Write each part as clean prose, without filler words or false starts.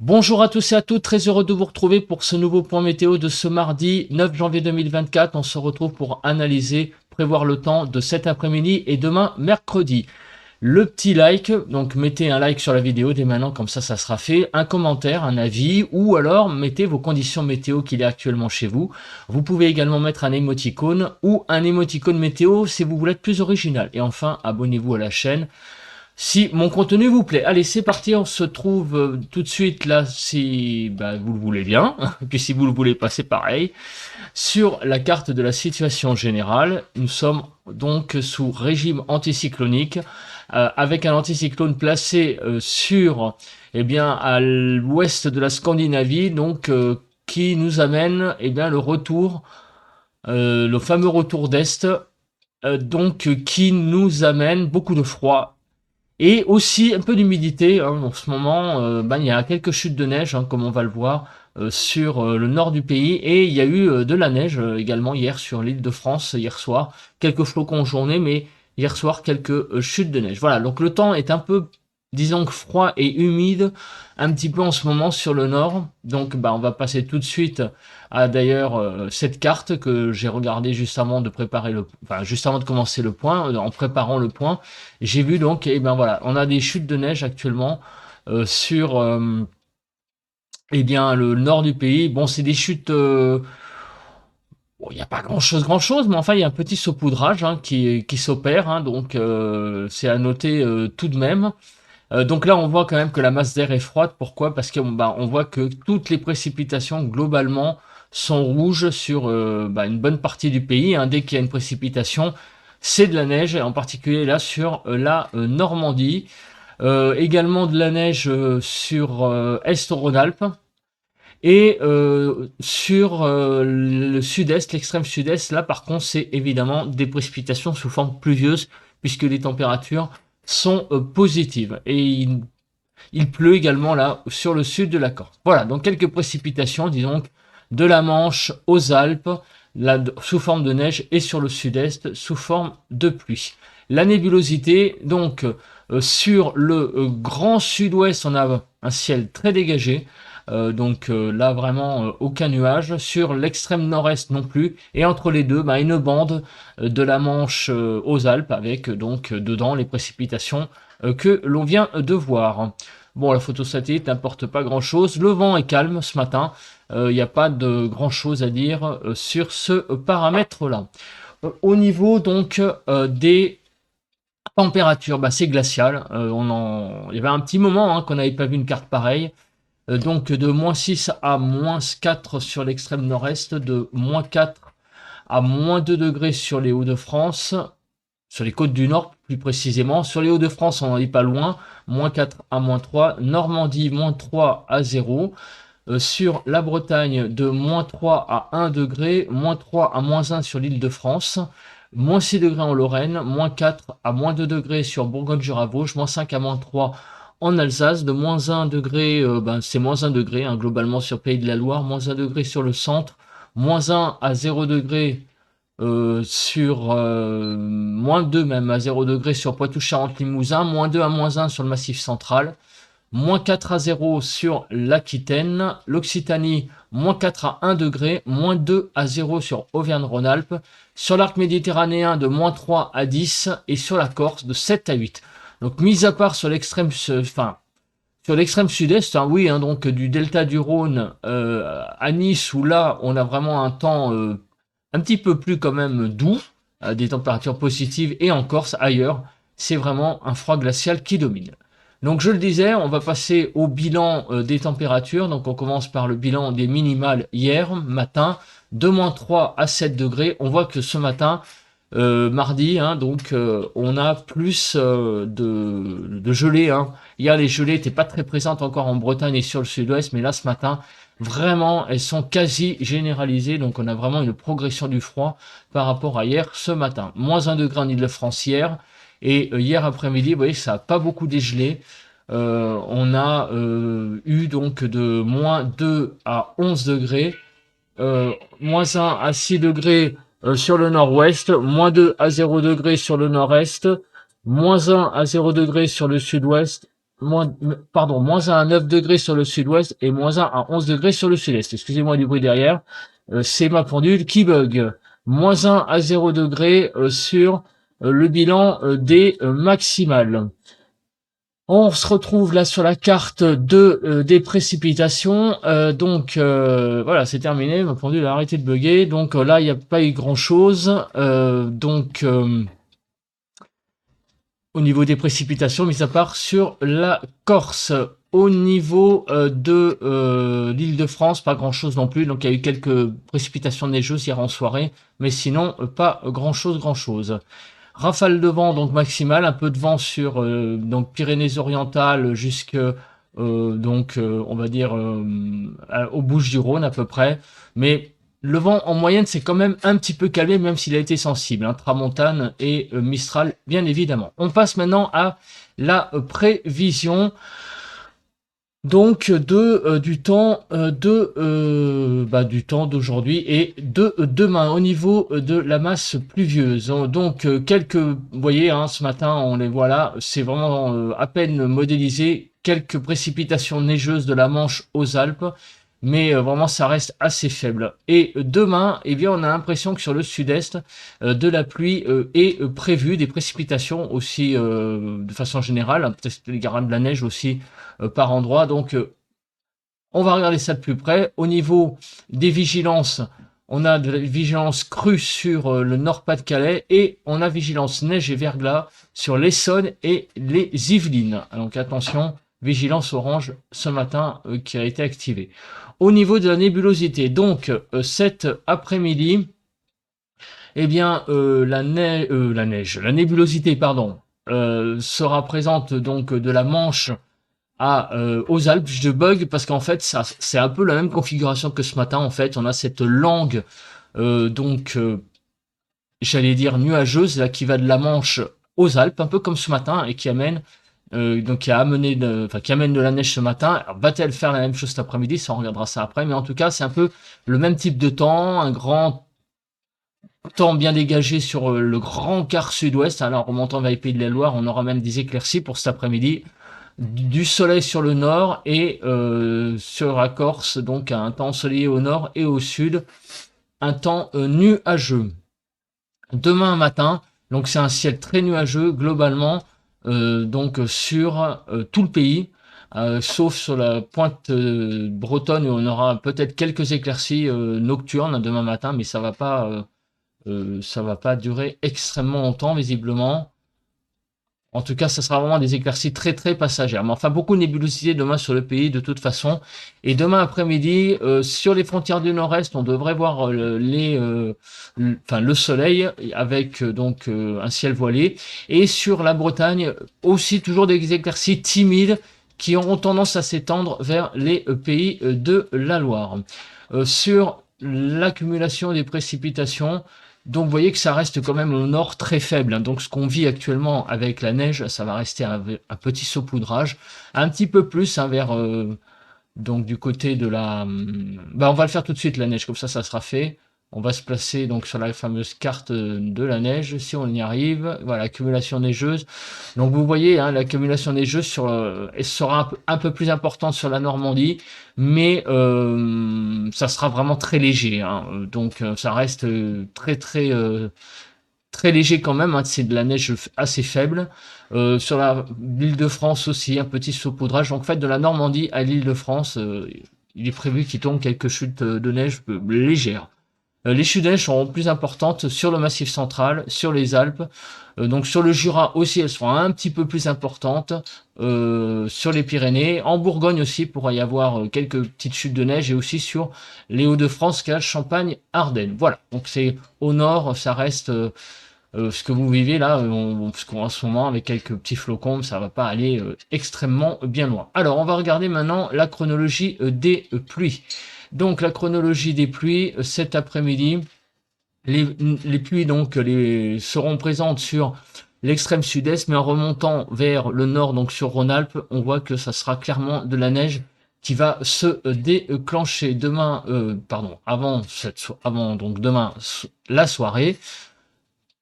Bonjour à tous et à toutes, très heureux de vous retrouver pour ce nouveau point météo de ce mardi 9 janvier 2024. On se retrouve pour analyser, prévoir le temps de cet après-midi et demain mercredi. Le petit like, donc mettez un like sur la vidéo dès maintenant, comme ça sera fait, un commentaire, un avis, ou alors mettez vos conditions météo qu'il est actuellement chez vous. Vous pouvez également mettre un émoticône ou un émoticône météo si vous voulez être plus original. Et enfin, abonnez-vous à la chaîne si mon contenu vous plaît. Allez, c'est parti, on se trouve tout de suite là, si vous le voulez bien, et puis si vous le voulez pas, c'est pareil. Sur la carte de la situation générale, nous sommes donc sous régime anticyclonique, avec un anticyclone placé sur, eh bien, à l'ouest de la Scandinavie, donc qui nous amène, eh bien, le retour, le fameux retour d'Est, qui nous amène beaucoup de froid et aussi un peu d'humidité, hein, en ce moment. Il y a quelques chutes de neige, hein, comme on va le voir, sur le nord du pays. Et il y a eu de la neige également hier sur l'île de France, hier soir. Quelques flocons en journée, mais hier soir, quelques chutes de neige. Voilà, donc le temps est un peu, disons que froid et humide, un petit peu en ce moment sur le nord. Donc on va passer tout de suite à d'ailleurs cette carte que j'ai regardée juste avant de préparer juste avant de commencer le point, en préparant le point. J'ai vu donc, et ben voilà, on a des chutes de neige actuellement sur le nord du pays. Bon, c'est des chutes. Bon, il n'y a pas grand chose, mais enfin, il y a un petit saupoudrage, hein, qui s'opère, hein, donc c'est à noter tout de même. Donc là, on voit quand même que la masse d'air est froide. Pourquoi? Parce qu'on on voit que toutes les précipitations globalement sont rouges sur une bonne partie du pays, hein. Dès qu'il y a une précipitation, c'est de la neige, et en particulier là sur la Normandie. Également de la neige sur Est-Rhône-Alpes. Et sur le sud-est, l'extrême sud-est, là par contre, c'est évidemment des précipitations sous forme pluvieuse, puisque les températures sont positives. Et il pleut également là sur le sud de la Corse. Voilà, donc quelques précipitations, disons, de la Manche aux Alpes, là, sous forme de neige, et sur le sud-est sous forme de pluie. La nébulosité, donc sur le grand sud-ouest, on a un ciel très dégagé. Là vraiment aucun nuage. Sur l'extrême nord-est non plus. Et entre les deux, une bande de la Manche aux Alpes, avec donc dedans les précipitations que l'on vient de voir. Bon, la photo satellite n'importe pas grand chose. Le vent est calme ce matin. Il n'y a pas de grand chose à dire sur ce paramètre-là. Au niveau donc des températures, c'est glacial. Il y avait un petit moment, hein, qu'on n'avait pas vu une carte pareille. Donc de -6 à -4 sur l'extrême nord-est, de -4 à -2 degrés sur les Hauts-de-France, sur les côtes du Nord plus précisément. Sur les Hauts-de-France, on n'en est pas loin, -4 à -3, Normandie, -3 à 0. Sur la Bretagne, de -3 à 1 degré, -3 à -1 sur l'île de France, -6 degrés en Lorraine, -4 à -2 degrés sur Bourgogne-Jura-Vosges, -5 à -3 en Alsace, de -1 degré, c'est -1 degré, hein, globalement sur Pays de la Loire, -1 degré sur le centre, -1 à 0 degré sur -2 même à 0 degré sur Poitou-Charentes-Limousin, -2 à -1 sur le Massif central, -4 à 0 sur l'Aquitaine, l'Occitanie, -4 à 1 degré, -2 à 0 sur Auvergne-Rhône-Alpes, sur l'arc méditerranéen de -3 à 10 et sur la Corse de 7 à 8. Donc, mis à part sur l'extrême, sur l'extrême sud-est, hein, oui, hein, donc du delta du Rhône à Nice, où là, on a vraiment un temps un petit peu plus quand même doux, des températures positives, et en Corse, ailleurs, c'est vraiment un froid glacial qui domine. Donc je le disais, on va passer au bilan des températures. Donc on commence par le bilan des minimales hier matin, de -3 à 7 degrés. On voit que ce matin, mardi, hein, on a plus de gelée, hein. Hier, les gelées n'étaient pas très présentes encore en Bretagne et sur le sud-ouest, mais là, ce matin, vraiment, elles sont quasi généralisées. Donc, on a vraiment une progression du froid par rapport à hier, ce matin. -1 degré en Ile-de-France hier. Et hier après-midi, vous voyez, ça n'a pas beaucoup dégelé. On a eu donc de -2 à 11 degrés, -1 à 6 degrés sur le nord-ouest, -2 à 0 degrés sur le nord-est, -1 à 0 degrés sur le sud-ouest, moins 1 à 9 degrés sur le sud-ouest et moins 1 à 11 degrés sur le sud-est. Excusez-moi du bruit derrière. C'est ma pendule qui bug. Moins 1 à 0 degrés sur le bilan des maximales. On se retrouve là sur la carte des précipitations. Voilà, c'est terminé. Ma pendule a arrêté de bugger. Donc là, il n'y a pas eu grand-chose. Au niveau des précipitations, mis à part sur la Corse. Au niveau de l'Île-de-France, pas grand-chose non plus. Donc il y a eu quelques précipitations neigeuses hier en soirée, mais sinon pas grand-chose. Rafale de vent donc maximale, un peu de vent sur donc Pyrénées-Orientales jusque on va dire aux Bouches-du-Rhône à peu près, mais le vent en moyenne s'est quand même un petit peu calmé, même s'il a été sensible, hein, Tramontane et Mistral bien évidemment. On passe maintenant à la prévision donc du temps du temps d'aujourd'hui et de demain au niveau de la masse pluvieuse. Donc vous voyez, hein, ce matin on les voit là, c'est vraiment à peine modélisé, quelques précipitations neigeuses de la Manche aux Alpes, mais vraiment ça reste assez faible. Et demain, eh bien on a l'impression que sur le sud-est de la pluie est prévue, des précipitations aussi de façon générale, hein, peut-être il y aura de la neige aussi par endroit. Donc, on va regarder ça de plus près. Au niveau des vigilances, on a de la vigilance crue sur le Nord-Pas-de-Calais et on a vigilance neige et verglas sur l'Essonne et les Yvelines. Donc attention, vigilance orange ce matin qui a été activée. Au niveau de la nébulosité, donc cet après-midi, eh bien la nébulosité, pardon, sera présente donc de la Manche aux Alpes. Je bug parce qu'en fait ça c'est un peu la même configuration que ce matin. En fait on a cette langue j'allais dire nuageuse là qui va de la Manche aux Alpes, un peu comme ce matin, et qui amène qui amène de la neige ce matin. Alors, va-t-elle faire la même chose cet après-midi? Ça, on regardera ça après, mais en tout cas c'est un peu le même type de temps, un grand temps bien dégagé sur le grand quart sud-ouest. Alors remontant vers les Pays de la Loire, on aura même des éclaircies pour cet après-midi, du soleil sur le nord et sur la Corse, donc un temps ensoleillé au nord et au sud, un temps nuageux. Demain matin, donc c'est un ciel très nuageux globalement, sur tout le pays, sauf sur la pointe bretonne où on aura peut-être quelques éclaircies nocturnes demain matin, mais ça va pas durer extrêmement longtemps visiblement. En tout cas, ça sera vraiment des éclaircies très très passagères. Mais enfin, beaucoup de nébulosité demain sur le pays de toute façon. Et demain après-midi, sur les frontières du Nord-Est, on devrait voir le soleil avec un ciel voilé. Et sur la Bretagne, aussi toujours des éclaircies timides qui auront tendance à s'étendre vers les pays de la Loire. Sur l'accumulation des précipitations, donc vous voyez que ça reste quand même au nord très faible, hein. Donc ce qu'on vit actuellement avec la neige, ça va rester un petit saupoudrage, un petit peu plus hein, vers donc du côté de la... on va le faire tout de suite la neige, comme ça sera fait. On va se placer donc sur la fameuse carte de la neige, si on y arrive. Voilà, accumulation neigeuse. Donc vous voyez, hein, l'accumulation neigeuse elle sera un peu plus importante sur la Normandie, mais ça sera vraiment très léger, hein. Donc ça reste très léger quand même, hein, c'est de la neige assez faible. Sur l'île de France aussi, un petit saupoudrage. Donc en fait, de la Normandie à l'île de France, il est prévu qu'il tombe quelques chutes de neige légères. Les chutes de neige seront plus importantes sur le Massif central, sur les Alpes. Donc sur le Jura aussi, elles seront un petit peu plus importantes. Sur les Pyrénées, en Bourgogne aussi, pourra y avoir quelques petites chutes de neige, et aussi sur les Hauts-de-France, Cannes, Champagne, Ardennes. Voilà, donc c'est au nord, ça reste ce que vous vivez là, parce qu'en ce moment, avec quelques petits flocons, ça va pas aller extrêmement bien loin. Alors, on va regarder maintenant la chronologie des pluies. Donc, la chronologie des pluies, cet après-midi, les pluies seront présentes sur l'extrême sud-est, mais en remontant vers le nord, donc sur Rhône-Alpes, on voit que ça sera clairement de la neige qui va se déclencher demain, avant donc demain la soirée.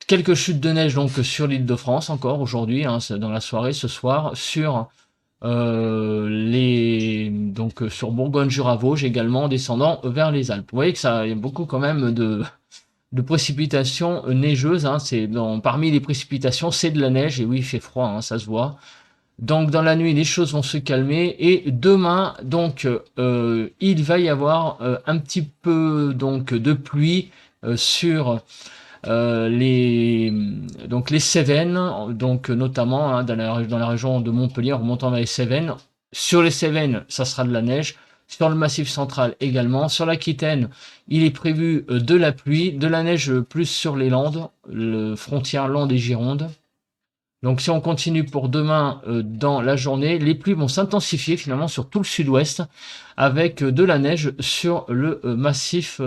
Quelques chutes de neige donc sur l'île de France encore aujourd'hui, hein, dans la soirée ce soir, sur donc sur Bourgogne-Jura-Vosges également, en descendant vers les Alpes. Vous voyez que ça, il y a beaucoup quand même de précipitations neigeuses, hein. Parmi les précipitations, c'est de la neige, et oui, il fait froid, hein, ça se voit. Donc dans la nuit, les choses vont se calmer, et demain, donc, il va y avoir un petit peu donc de pluie sur les Cévennes, donc notamment, hein, dans la région de Montpellier, en remontant vers les Cévennes. Sur les Cévennes, ça sera de la neige. Sur le Massif central également. Sur l'Aquitaine, il est prévu de la pluie, de la neige plus sur les Landes, le frontière Landes et Gironde. Donc si on continue pour demain dans la journée, les pluies vont s'intensifier finalement sur tout le sud-ouest, avec de la neige sur le massif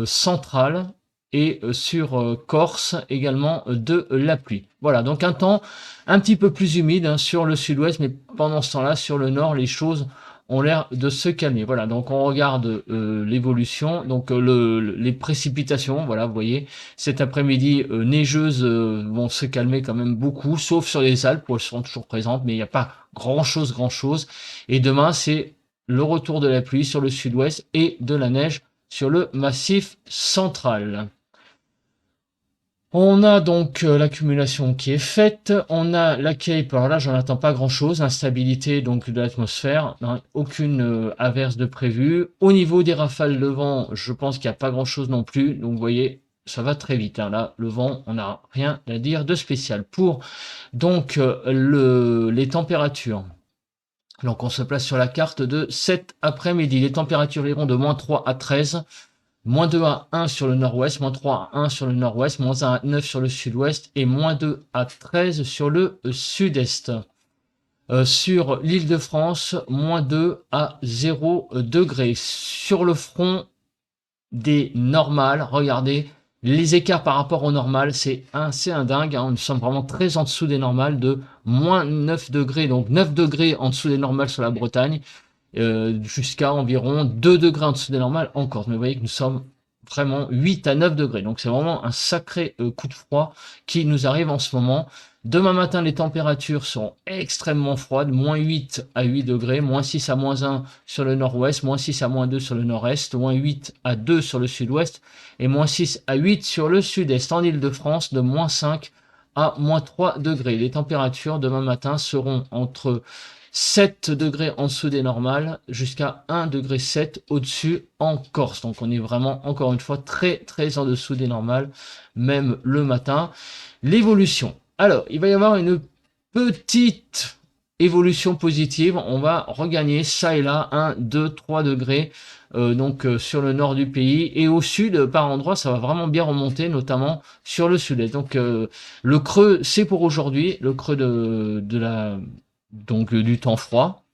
central, et sur Corse également de la pluie. Voilà, donc un temps un petit peu plus humide, hein, sur le sud-ouest, mais pendant ce temps-là, sur le nord, les choses ont l'air de se calmer. Voilà, donc on regarde l'évolution, donc les précipitations, voilà, vous voyez, cet après-midi, neigeuses vont se calmer quand même beaucoup, sauf sur les Alpes où elles seront toujours présentes, mais il n'y a pas grand-chose. Et demain, c'est le retour de la pluie sur le sud-ouest et de la neige sur le massif central. On a donc l'accumulation qui est faite, on a la Cape, alors là j'en attends pas grand chose, instabilité donc de l'atmosphère, hein, aucune averse de prévu. Au niveau des rafales de vent, je pense qu'il n'y a pas grand chose non plus, donc vous voyez, ça va très vite, hein. Là le vent, on n'a rien à dire de spécial. Pour donc les températures, donc on se place sur la carte de cet après-midi, les températures iront de -3 à 13, -2 à 1 sur le nord-ouest, -3 à 1 sur le nord-ouest, -1 à 9 sur le sud-ouest et -2 à 13 sur le sud-est. Sur l'île de France, -2 à 0 degrés. Sur le front des normales, regardez, les écarts par rapport au normal, c'est un dingue, hein. Nous sommes vraiment très en dessous des normales, de -9 degrés, donc 9 degrés en dessous des normales sur la Bretagne, jusqu'à environ 2 degrés en dessous des normales en Corse. Mais vous voyez que nous sommes vraiment 8 à 9 degrés. Donc c'est vraiment un sacré coup de froid qui nous arrive en ce moment. Demain matin, les températures sont extrêmement froides, -8 à 8 degrés, -6 à -1 sur le nord-ouest, -6 à -2 sur le nord-est, -8 à 2 sur le sud-ouest et -6 à 8 sur le sud-est. En Île-de-France, de -5 à -3 degrés. Les températures demain matin seront entre 7 degrés en dessous des normales jusqu'à 1,7 degré au-dessus en Corse. Donc on est vraiment, encore une fois, très en dessous des normales, même le matin. L'évolution. Alors, il va y avoir une petite évolution positive. On va regagner ça et là 1, 2, 3 degrés sur le nord du pays. Et au sud, par endroits, ça va vraiment bien remonter, notamment sur le sud-est. Donc le creux, c'est pour aujourd'hui, le creux du temps froid.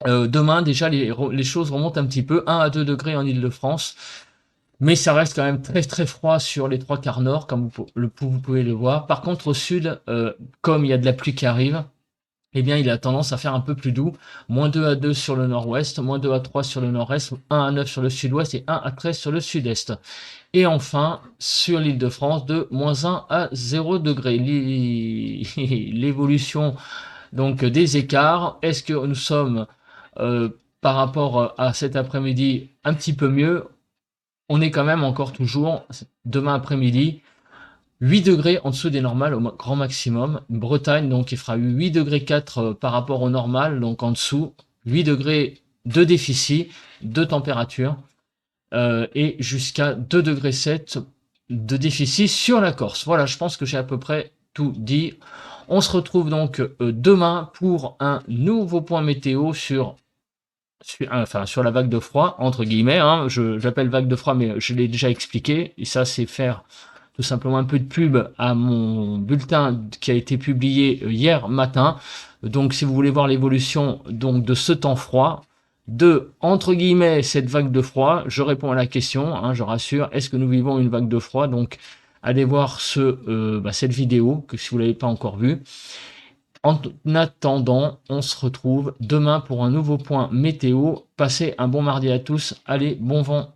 Demain, déjà, les choses remontent un petit peu, 1 à 2 degrés en Île-de-France. Mais ça reste quand même très froid sur les 3/4 nord, comme vous pouvez le voir. Par contre, au sud, comme il y a de la pluie qui arrive, eh bien, il a tendance à faire un peu plus doux. -2 à 2 sur le nord-ouest, -2 à 3 sur le nord-est, 1 à 9 sur le sud-ouest et 1 à 13 sur le sud-est. Et enfin, sur l'île de France, de -1 à 0 degré. L'évolution donc des écarts. Est-ce que nous sommes, par rapport à cet après-midi, un petit peu mieux? On est quand même encore toujours, demain après-midi, 8 degrés en dessous des normales au grand maximum. Bretagne, donc, il fera 8 degrés 4 par rapport au normal, donc en dessous. 8 degrés de déficit de température, et jusqu'à 2 degrés 7 de déficit sur la Corse. Voilà, je pense que j'ai à peu près tout dit. On se retrouve donc demain pour un nouveau point météo sur la vague de froid, entre guillemets, hein. J'appelle vague de froid, mais je l'ai déjà expliqué, et ça, c'est faire tout simplement un peu de pub à mon bulletin qui a été publié hier matin. Donc, si vous voulez voir l'évolution donc de ce temps froid, de, entre guillemets, cette vague de froid, je réponds à la question, hein, je rassure, est-ce que nous vivons une vague de froid? Donc, allez voir cette vidéo, que si vous ne l'avez pas encore vue. En attendant, on se retrouve demain pour un nouveau point météo. Passez un bon mardi à tous. Allez, bon vent.